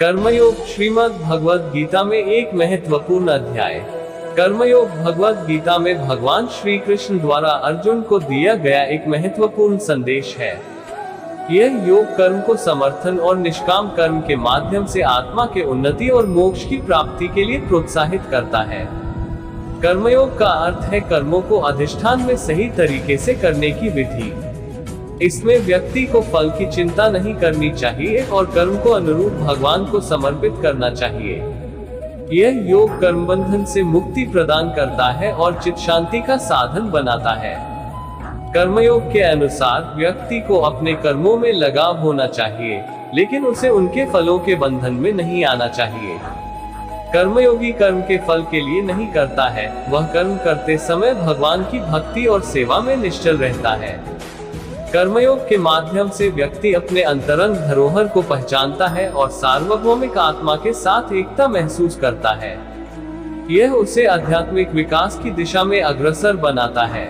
कर्मयोग श्रीमद् भगवद गीता में एक महत्वपूर्ण अध्याय। कर्मयोग भगवद गीता में भगवान श्री कृष्ण द्वारा अर्जुन को दिया गया एक महत्वपूर्ण संदेश है। यह योग कर्म को समर्थन और निष्काम कर्म के माध्यम से आत्मा के उन्नति और मोक्ष की प्राप्ति के लिए प्रोत्साहित करता है। कर्मयोग का अर्थ है कर्मों को अधिष्ठान में सही तरीके से करने की विधि। इसमें व्यक्ति को फल की चिंता नहीं करनी चाहिए और कर्म को अनुरूप भगवान को समर्पित करना चाहिए। यह योग कर्म बंधन से मुक्ति प्रदान करता है और चित्त शांति का साधन बनाता है। कर्मयोग के अनुसार व्यक्ति को अपने कर्मों में लगाव होना चाहिए, लेकिन उसे उनके फलों के बंधन में नहीं आना चाहिए। कर्मयोगी कर्म के फल के लिए नहीं करता है, वह कर्म करते समय भगवान की भक्ति और सेवा में निश्चल रहता है। कर्मयोग के माध्यम से व्यक्ति अपने अंतरंग धरोहर को पहचानता है और सार्वभौमिक आत्मा के साथ एकता महसूस करता है। यह उसे आध्यात्मिक विकास की दिशा में अग्रसर बनाता है।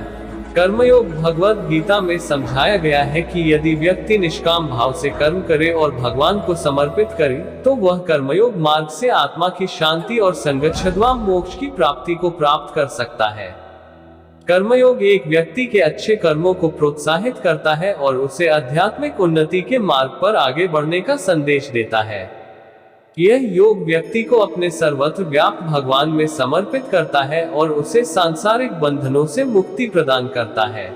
कर्मयोग भगवद गीता में समझाया गया है कि यदि व्यक्ति निष्काम भाव से कर्म करे और भगवान को समर्पित करे, तो वह कर्मयोग मार्ग से आत्मा की शांति और संगच्छध्वाम मोक्ष की प्राप्ति को प्राप्त कर सकता है। कर्मयोग एक व्यक्ति के अच्छे कर्मों को प्रोत्साहित करता है और उसे आध्यात्मिक उन्नति के मार्ग पर आगे बढ़ने का संदेश देता है। यह योग व्यक्ति को अपने सर्वत्र व्याप्त भगवान में समर्पित करता है और उसे सांसारिक बंधनों से मुक्ति प्रदान करता है।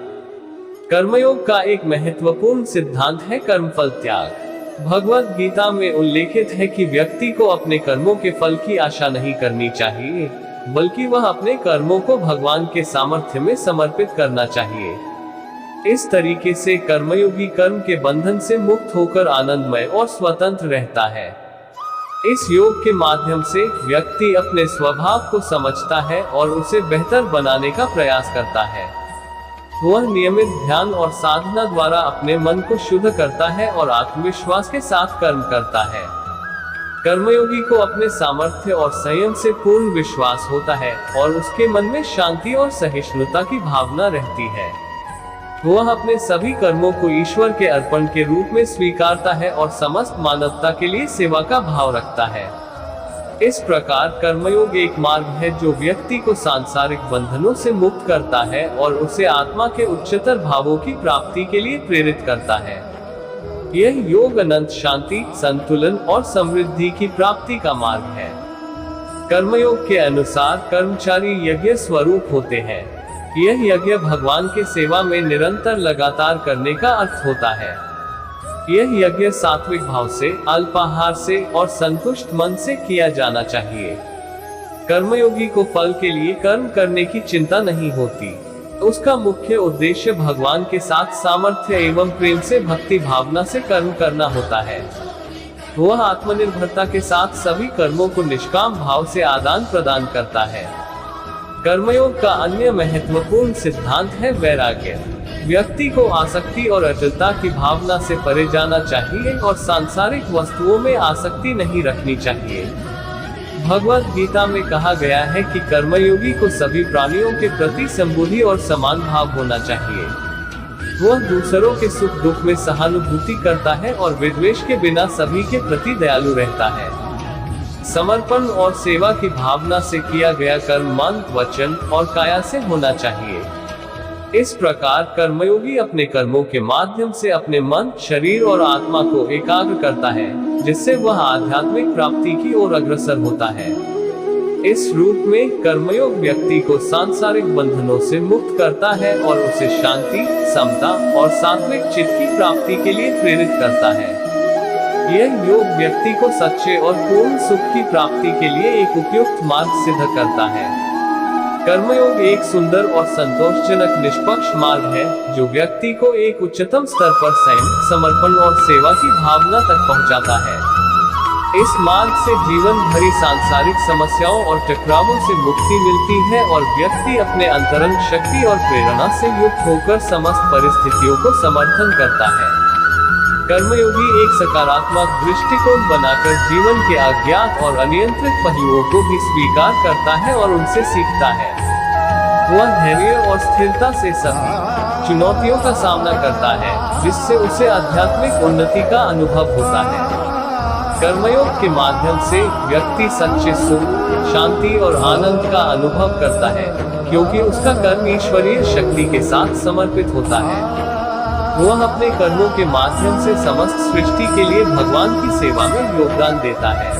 कर्मयोग का एक महत्वपूर्ण सिद्धांत है कर्मफल त्याग। भगवद गीता में उल्लेखित है कि व्यक्ति को अपने कर्मों के फल की आशा नहीं करनी चाहिए, बल्कि वह अपने कर्मों को भगवान के सामर्थ्य में समर्पित करना चाहिए। इस तरीके से कर्मयोगी कर्म के बंधन से मुक्त होकर आनंदमय और स्वतंत्र रहता है। इस योग के माध्यम से व्यक्ति अपने स्वभाव को समझता है और उसे बेहतर बनाने का प्रयास करता है। वह नियमित ध्यान और साधना द्वारा अपने मन को शुद्ध करता है और आत्मविश्वास के साथ कर्म करता है। कर्मयोगी को अपने सामर्थ्य और संयम से पूर्ण विश्वास होता है और उसके मन में शांति और सहिष्णुता की भावना रहती है। वह अपने सभी कर्मों को ईश्वर के अर्पण के रूप में स्वीकारता है और समस्त मानवता के लिए सेवा का भाव रखता है। इस प्रकार कर्मयोग एक मार्ग है जो व्यक्ति को सांसारिक बंधनों से मुक्त करता है और उसे आत्मा के उच्चतर भावों की प्राप्ति के लिए प्रेरित करता है। यह योग अनंत शांति, संतुलन और समृद्धि की प्राप्ति का मार्ग है। कर्मयोग के अनुसार कर्मचारी यज्ञ स्वरूप होते हैं। यह यज्ञ भगवान के सेवा में निरंतर लगातार करने का अर्थ होता है। यह यज्ञ सात्विक भाव से, अल्पाहार से और संतुष्ट मन से किया जाना चाहिए। कर्मयोगी को फल के लिए कर्म करने की चिंता नहीं होती। उसका मुख्य उद्देश्य भगवान के साथ सामर्थ्य एवं प्रेम से भक्ति भावना से कर्म करना होता है। वह आत्मनिर्भरता के साथ सभी कर्मों को निष्काम भाव से आदान प्रदान करता है। कर्मयोग का अन्य महत्वपूर्ण सिद्धांत है वैराग्य। व्यक्ति को आसक्ति और अचलता की भावना से परे जाना चाहिए और सांसारिक वस्तुओं में आसक्ति नहीं रखनी चाहिए। भगवद गीता में कहा गया है कि कर्मयोगी को सभी प्राणियों के प्रति समबुद्धि और समान भाव होना चाहिए। वह दूसरों के सुख दुख में सहानुभूति करता है और विद्वेष के बिना सभी के प्रति दयालु रहता है। समर्पण और सेवा की भावना से किया गया कर्म मन, वचन और काया से होना चाहिए। इस प्रकार कर्मयोगी अपने कर्मों के माध्यम से अपने मन, शरीर और आत्मा को एकाग्र करता है, जिससे वह आध्यात्मिक प्राप्ति की ओर अग्रसर होता है। इस रूप में कर्मयोग व्यक्ति को सांसारिक बंधनों से मुक्त करता है और उसे शांति, समता और सात्विक चित्त की प्राप्ति के लिए प्रेरित करता है। यह योग व्यक्ति को सच्चे और पूर्ण सुख की प्राप्ति के लिए एक उपयुक्त मार्ग सिद्ध करता है। कर्मयोग एक सुंदर और संतोषजनक निष्पक्ष मार्ग है जो व्यक्ति को एक उच्चतम स्तर पर संयम, समर्पण और सेवा की भावना तक पहुंचाता है। इस मार्ग से जीवन भरी सांसारिक समस्याओं और टकरावों से मुक्ति मिलती है और व्यक्ति अपने अंतरंग शक्ति और प्रेरणा से युक्त होकर समस्त परिस्थितियों को समर्थन करता है। कर्मयोगी एक सकारात्मक दृष्टिकोण बनाकर जीवन के अज्ञात और अनियंत्रित पहलुओं को भी स्वीकार करता है और उनसे सीखता है। वह धैर्य और स्थिरता से सभी चुनौतियों का सामना करता है, जिससे उसे आध्यात्मिक उन्नति का अनुभव होता है। कर्मयोग के माध्यम से व्यक्ति सच्चे सुख, शांति और आनंद का अनुभव करता है, क्योंकि उसका कर्म ईश्वरीय शक्ति के साथ समर्पित होता है। वह अपने कर्मों के माध्यम से समस्त सृष्टि के लिए भगवान की सेवा में योगदान देता है।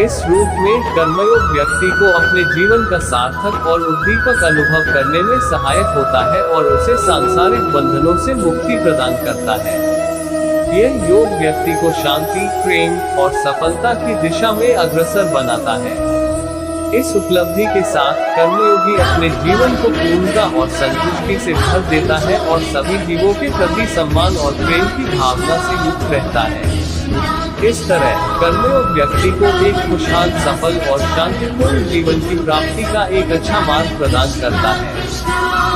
इस रूप में कर्मयोग व्यक्ति को अपने जीवन का सार्थक और उद्दीपक अनुभव करने में सहायक होता है और उसे सांसारिक बंधनों से मुक्ति प्रदान करता है। यह योग व्यक्ति को शांति, प्रेम और सफलता की दिशा में अग्रसर बनाता है। इस उपलब्धि के साथ कर्मयोगी अपने जीवन को पूर्णता और संतुष्टि से भर देता है और सभी जीवों के प्रति सम्मान और प्रेम की भावना से युक्त रहता है। इस तरह कर्मयोग व्यक्ति को एक खुशहाल, सफल और शांतिपूर्ण जीवन की प्राप्ति का एक अच्छा मार्ग प्रदान करता है।